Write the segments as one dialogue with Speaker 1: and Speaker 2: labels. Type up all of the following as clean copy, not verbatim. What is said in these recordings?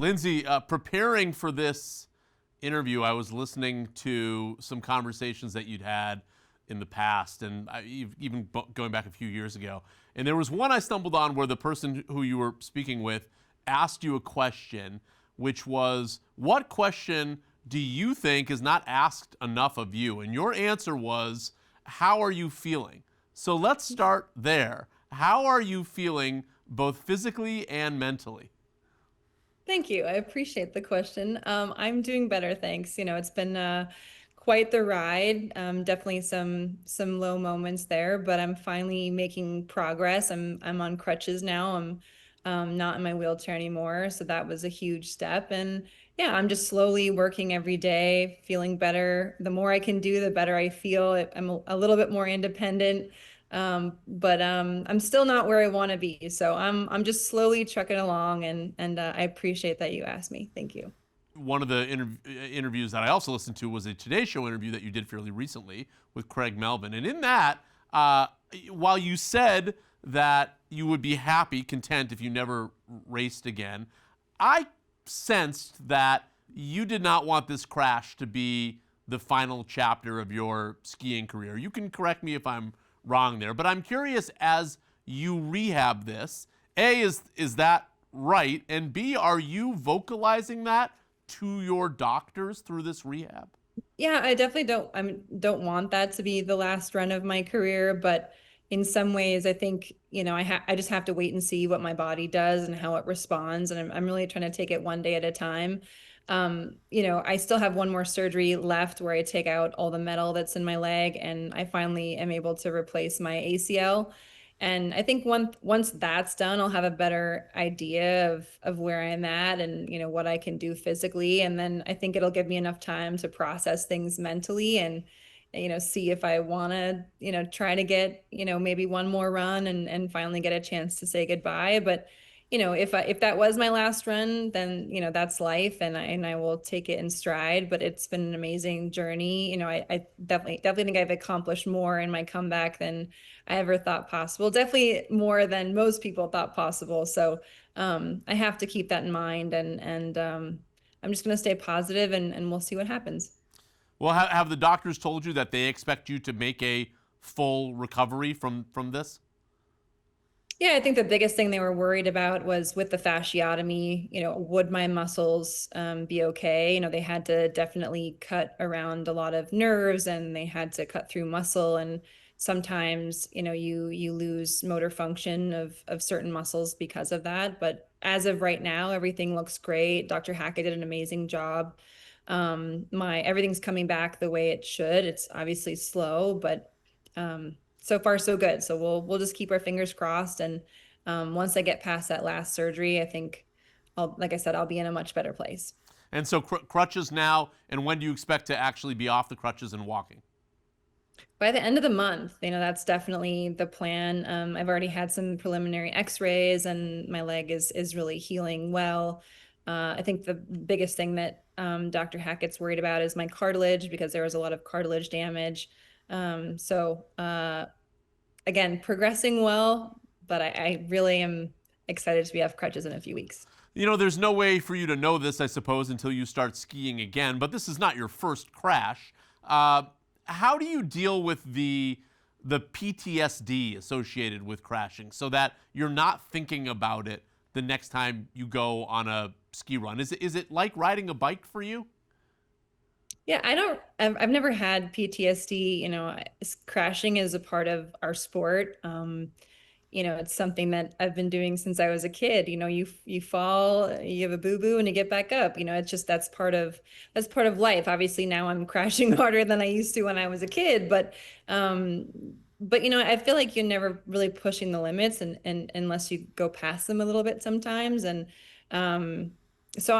Speaker 1: Lindsey, preparing for this interview, I was listening to some conversations that you'd had in the past, and even going back a few years ago. And there was one I stumbled on where the person who you were speaking with asked you a question, which was, what question do you think is not asked enough of you? And your answer was, how are you feeling? So let's start there. How are you feeling both physically and mentally?
Speaker 2: Thank you. I appreciate the question. I'm doing better, thanks. It's been quite the ride. Definitely some low moments there, but I'm finally making progress. I'm on crutches now. I'm not in my wheelchair anymore, so that was a huge step. And yeah, I'm just slowly working every day, feeling better. The more I can do, the better I feel. I'm a little bit more independent. But I'm still not where I want to be. So I'm just slowly trucking along, and I appreciate that you asked me. Thank you.
Speaker 1: One of the interviews that I also listened to was a Today Show interview that you did fairly recently with Craig Melvin. And in that, while you said that you would be happy, content if you never raced again, I sensed that you did not want this crash to be the final chapter of your skiing career. You can correct me if I'm wrong there, but I'm curious, as you rehab this, A, is that right? And B, are you vocalizing that to your doctors through this rehab?
Speaker 2: Yeah, I definitely don't want that to be the last run of my career, but in some ways, I think, I just have to wait and see what my body does and how it responds, and I'm really trying to take it one day at a time. I still have one more surgery left where I take out all the metal that's in my leg, and I finally am able to replace my ACL. And I think once that's done, I'll have a better idea of where I'm at and what I can do physically. And then I think it'll give me enough time to process things mentally and see if I want to try to get maybe one more run and finally get a chance to say goodbye. But if that was my last run, then that's life, and I will take it in stride. But it's been an amazing journey. I definitely think I've accomplished more in my comeback than I ever thought possible. Definitely more than most people thought possible. So I have to keep that in mind, and I'm just going to stay positive, and we'll see what happens.
Speaker 1: Well, have the doctors told you that they expect you to make a full recovery from this?
Speaker 2: Yeah, I think the biggest thing they were worried about was with the fasciotomy, would my muscles be okay? They had to definitely cut around a lot of nerves, and they had to cut through muscle. And sometimes, you lose motor function of certain muscles because of that. But as of right now, everything looks great. Dr. Hackett did an amazing job. My everything's coming back the way it should. It's obviously slow, but so far so good. So we'll just keep our fingers crossed. And once I get past that last surgery, I think like I said, I'll be in a much better place.
Speaker 1: And so crutches now, and when do you expect to actually be off the crutches and walking?
Speaker 2: By the end of the month, that's definitely the plan. I've already had some preliminary x-rays, and my leg is really healing well. I think the biggest thing that Dr. Hackett's worried about is my cartilage, because there was a lot of cartilage damage. So again, progressing well, but I really am excited to be off crutches in a few weeks.
Speaker 1: There's no way for you to know this, I suppose, until you start skiing again, but this is not your first crash. How do you deal with the PTSD associated with crashing so that you're not thinking about it the next time you go on a ski run? Is it like riding a bike for you?
Speaker 2: Yeah, I've never had PTSD. Crashing is a part of our sport. It's something that I've been doing since I was a kid. You fall, you have a boo-boo, and you get back up. It's just that's part of life. Obviously now I'm crashing harder than I used to when I was a kid, but I feel like you're never really pushing the limits, and unless you go past them a little bit sometimes. And so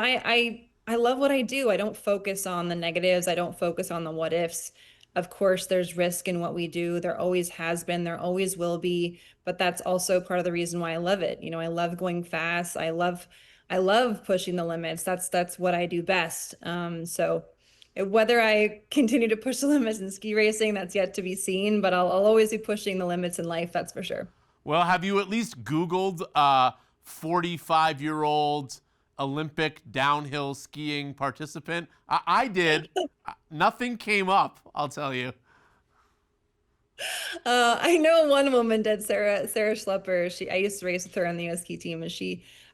Speaker 2: I love what I do. I don't focus on the negatives. I don't focus on the what ifs. Of course, there's risk in what we do. There always has been, there always will be, but that's also part of the reason why I love it. I love going fast. I love pushing the limits. That's what I do best. So whether I continue to push the limits in ski racing, that's yet to be seen, but I'll always be pushing the limits in life, that's for sure.
Speaker 1: Well, have you at least Googled 45-year-old Olympic downhill skiing participant? I did. Nothing came up, I'll tell you.
Speaker 2: I know one woman did, Sarah Schlepper. I used to race with her on the US ski team, and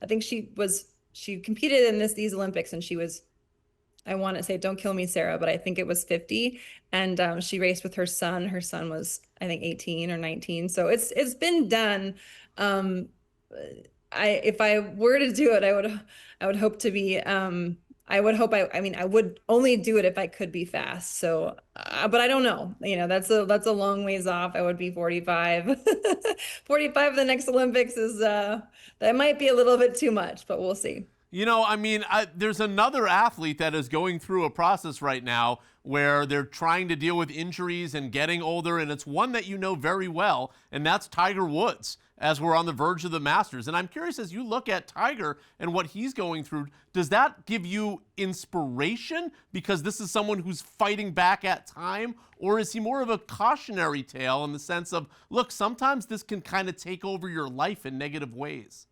Speaker 2: I think she competed in these Olympics, and she was, I want to say, don't kill me, Sarah, but I think it was 50. And she raced with her son. Her son was, I think, 18 or 19. So it's been done. Um, if I were to do it, I would hope to be, I would hope I mean, I would only do it if I could be fast. So, but I don't know, that's a long ways off. I would be 45. 45 the next Olympics is, that might be a little bit too much, but we'll see.
Speaker 1: I mean, there's another athlete that is going through a process right now where they're trying to deal with injuries and getting older, and it's one that you know very well, and that's Tiger Woods, as we're on the verge of the Masters. And I'm curious, as you look at Tiger and what he's going through, does that give you inspiration because this is someone who's fighting back at time? Or is he more of a cautionary tale in the sense of, look, sometimes this can kind of take over your life in negative ways?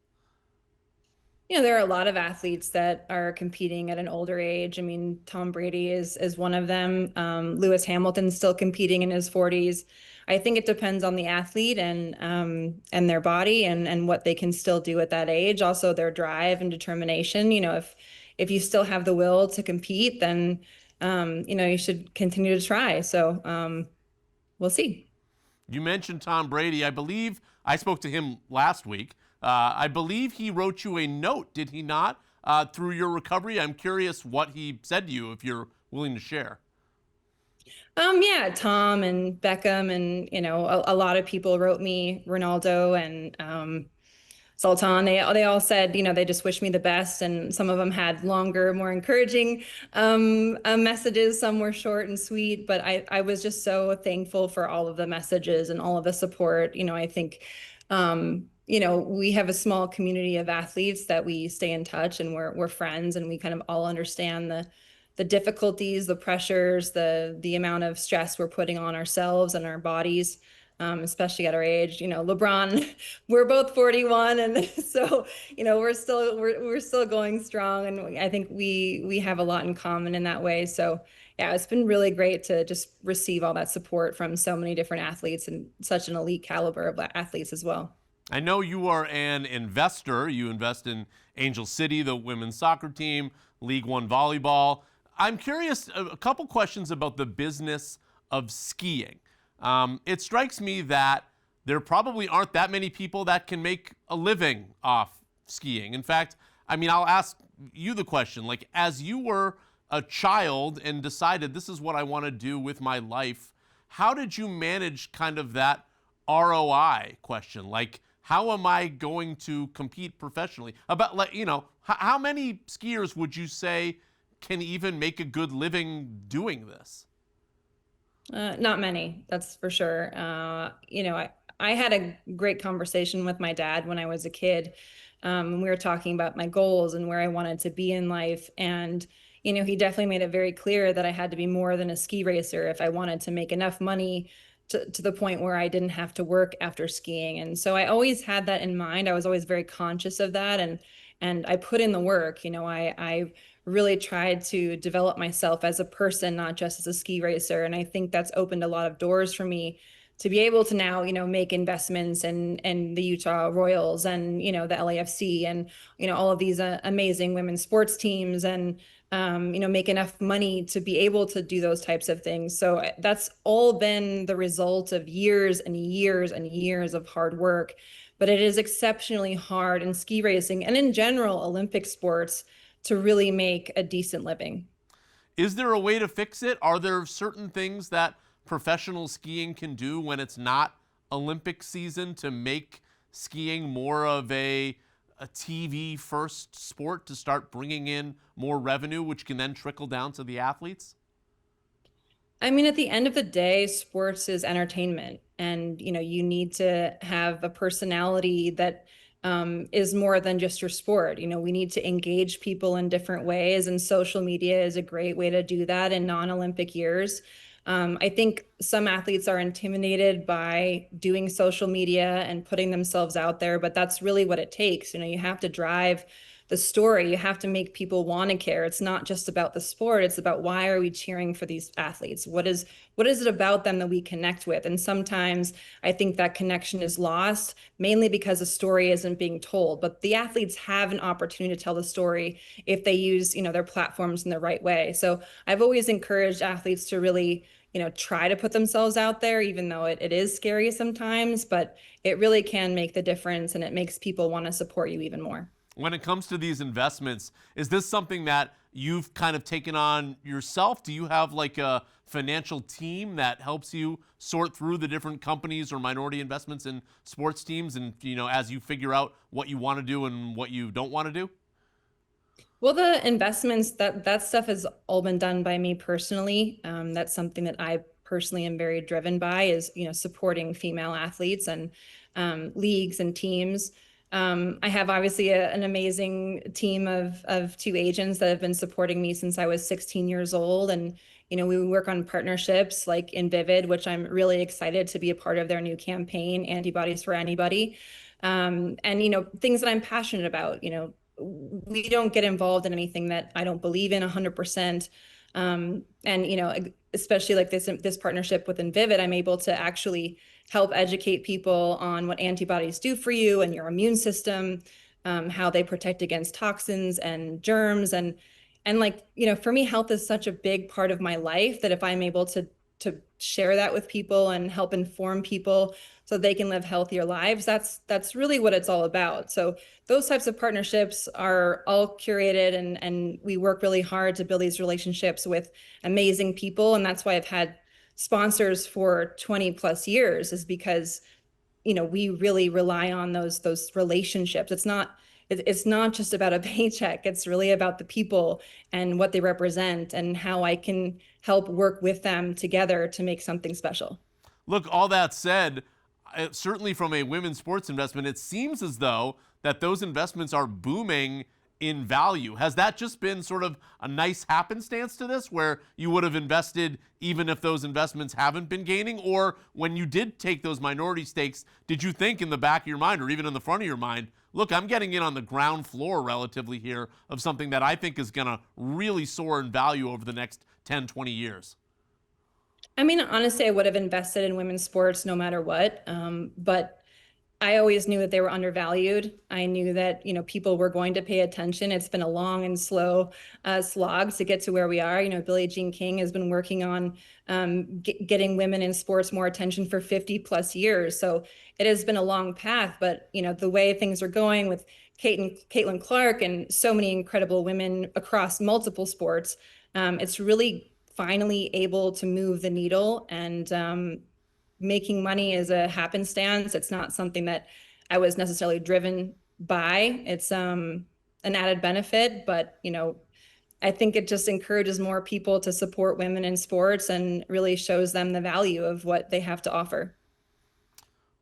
Speaker 2: There are a lot of athletes that are competing at an older age. I mean, Tom Brady is one of them. Lewis Hamilton's still competing in his 40s. I think it depends on the athlete and their body and what they can still do at that age. Also, their drive and determination. If you still have the will to compete, then you should continue to try. So we'll see.
Speaker 1: You mentioned Tom Brady. I believe I spoke to him last week. I believe he wrote you a note, did he not, through your recovery? I'm curious what he said to you, if you're willing to share.
Speaker 2: Yeah, Tom and Beckham and, a lot of people wrote me, Ronaldo and Sultan. They all said, they just wish me the best. And some of them had longer, more encouraging messages. Some were short and sweet, but I was just so thankful for all of the messages and all of the support. I think, we have a small community of athletes that we stay in touch and we're friends and we kind of all understand the difficulties, the pressures, the amount of stress we're putting on ourselves and our bodies, especially at our age. LeBron, we're both 41, and so we're still going strong, and I think we have a lot in common in that way. So yeah, it's been really great to just receive all that support from so many different athletes and such an elite caliber of athletes as well.
Speaker 1: I know you are an investor. You invest in Angel City, the women's soccer team, League One volleyball. I'm curious, a couple questions about the business of skiing. It strikes me that there probably aren't that many people that can make a living off skiing. In fact, I'll ask you the question, like, as you were a child and decided this is what I want to do with my life, how did you manage kind of that ROI question? Like, how am I going to compete professionally? How many skiers would you say can even make a good living doing this?
Speaker 2: Not many, that's for sure. I had a great conversation with my dad when I was a kid. We were talking about my goals and where I wanted to be in life. And, he definitely made it very clear that I had to be more than a ski racer if I wanted to make enough money to the point where I didn't have to work after skiing. And so I always had that in mind. I was always very conscious of that. And I put in the work. I really tried to develop myself as a person, not just as a ski racer. And I think that's opened a lot of doors for me to be able to now, make investments in the Utah Royals and, the LAFC and, all of these amazing women's sports teams and, make enough money to be able to do those types of things. So that's all been the result of years and years and years of hard work. But it is exceptionally hard in ski racing and in general Olympic sports to really make a decent living.
Speaker 1: Is there a way to fix it? Are there certain things that professional skiing can do when it's not Olympic season to make skiing more of a TV first sport to start bringing in more revenue, which can then trickle down to the athletes?
Speaker 2: At the end of the day, sports is entertainment, and you need to have a personality that is more than just your sport. We need to engage people in different ways, and social media is a great way to do that in non-Olympic years. I think some athletes are intimidated by doing social media and putting themselves out there, but that's really what it takes. You have to drive the story. You have to make people want to care. It's not just about the sport. It's about, why are we cheering for these athletes? What is it about them that we connect with? And sometimes I think that connection is lost, mainly because the story isn't being told. But the athletes have an opportunity to tell the story if they use, their platforms in the right way. So I've always encouraged athletes to really, try to put themselves out there, even though it is scary sometimes, but it really can make the difference, and it makes people want to support you even more.
Speaker 1: When it comes to these investments, is this something that you've kind of taken on yourself? Do you have like a financial team that helps you sort through the different companies or minority investments in sports teams, and as you figure out what you want to do and what you don't want to do?
Speaker 2: Well, the investments, that stuff has all been done by me personally. That's something that I personally am very driven by, is supporting female athletes and leagues and teams. I have obviously an amazing team of two agents that have been supporting me since I was 16 years old, and we work on partnerships like in Vivid, which I'm really excited to be a part of their new campaign, Antibodies for Anybody. And things that I'm passionate about. We don't get involved in anything that I don't believe in 100%. And especially like this partnership with Vivid, I'm able to actually help educate people on what antibodies do for you and your immune system, how they protect against toxins and germs, and like, for me, health is such a big part of my life, that if I'm able to share that with people and help inform people so they can live healthier lives, that's really what it's all about. So those types of partnerships are all curated, and we work really hard to build these relationships with amazing people. And that's why I've had sponsors for 20 plus years, is because we really rely on those relationships. It's not just about a paycheck. It's really about the people and what they represent, and how I can help work with them together to make something special.
Speaker 1: Look, all that said, certainly from a women's sports investment, it seems as though that those investments are booming in value. Has that just been sort of a nice happenstance to this, where you would have invested even if those investments haven't been gaining? Or when you did take those minority stakes, did you think in the back of your mind, or even in the front of your mind, look, I'm getting in on the ground floor relatively here of something that I think is going to really soar in value over the next 10, 20 years?
Speaker 2: I mean, honestly, I would have invested in women's sports no matter what. But I always knew that they were undervalued. I knew that, people were going to pay attention. It's been a long and slow slog to get to where we are. Billie Jean King has been working on getting women in sports more attention for 50 plus years. So it has been a long path, but, the way things are going with Caitlin Clark and so many incredible women across multiple sports, it's really finally able to move the needle. And making money is a happenstance. It's not something that I was necessarily driven by. It's an added benefit, but I think it just encourages more people to support women in sports, and really shows them the value of what they have to offer.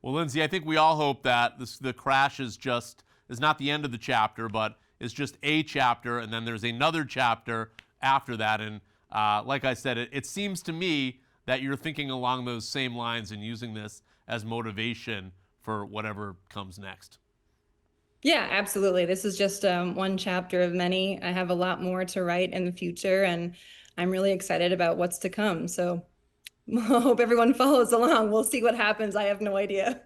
Speaker 1: Well, Lindsey, I think we all hope that the crash is not the end of the chapter, but is just a chapter, and then there's another chapter after that. And like I said, it seems to me that you're thinking along those same lines and using this as motivation for whatever comes next.
Speaker 2: Yeah, absolutely. This is just one chapter of many. I have a lot more to write in the future, and I'm really excited about what's to come. So I hope everyone follows along. We'll see what happens. I have no idea.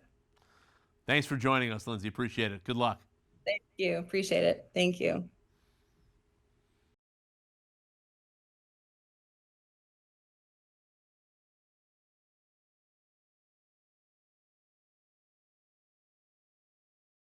Speaker 1: Thanks for joining us, Lindsey. Appreciate it. Good luck.
Speaker 2: Thank you. Appreciate it. Thank you.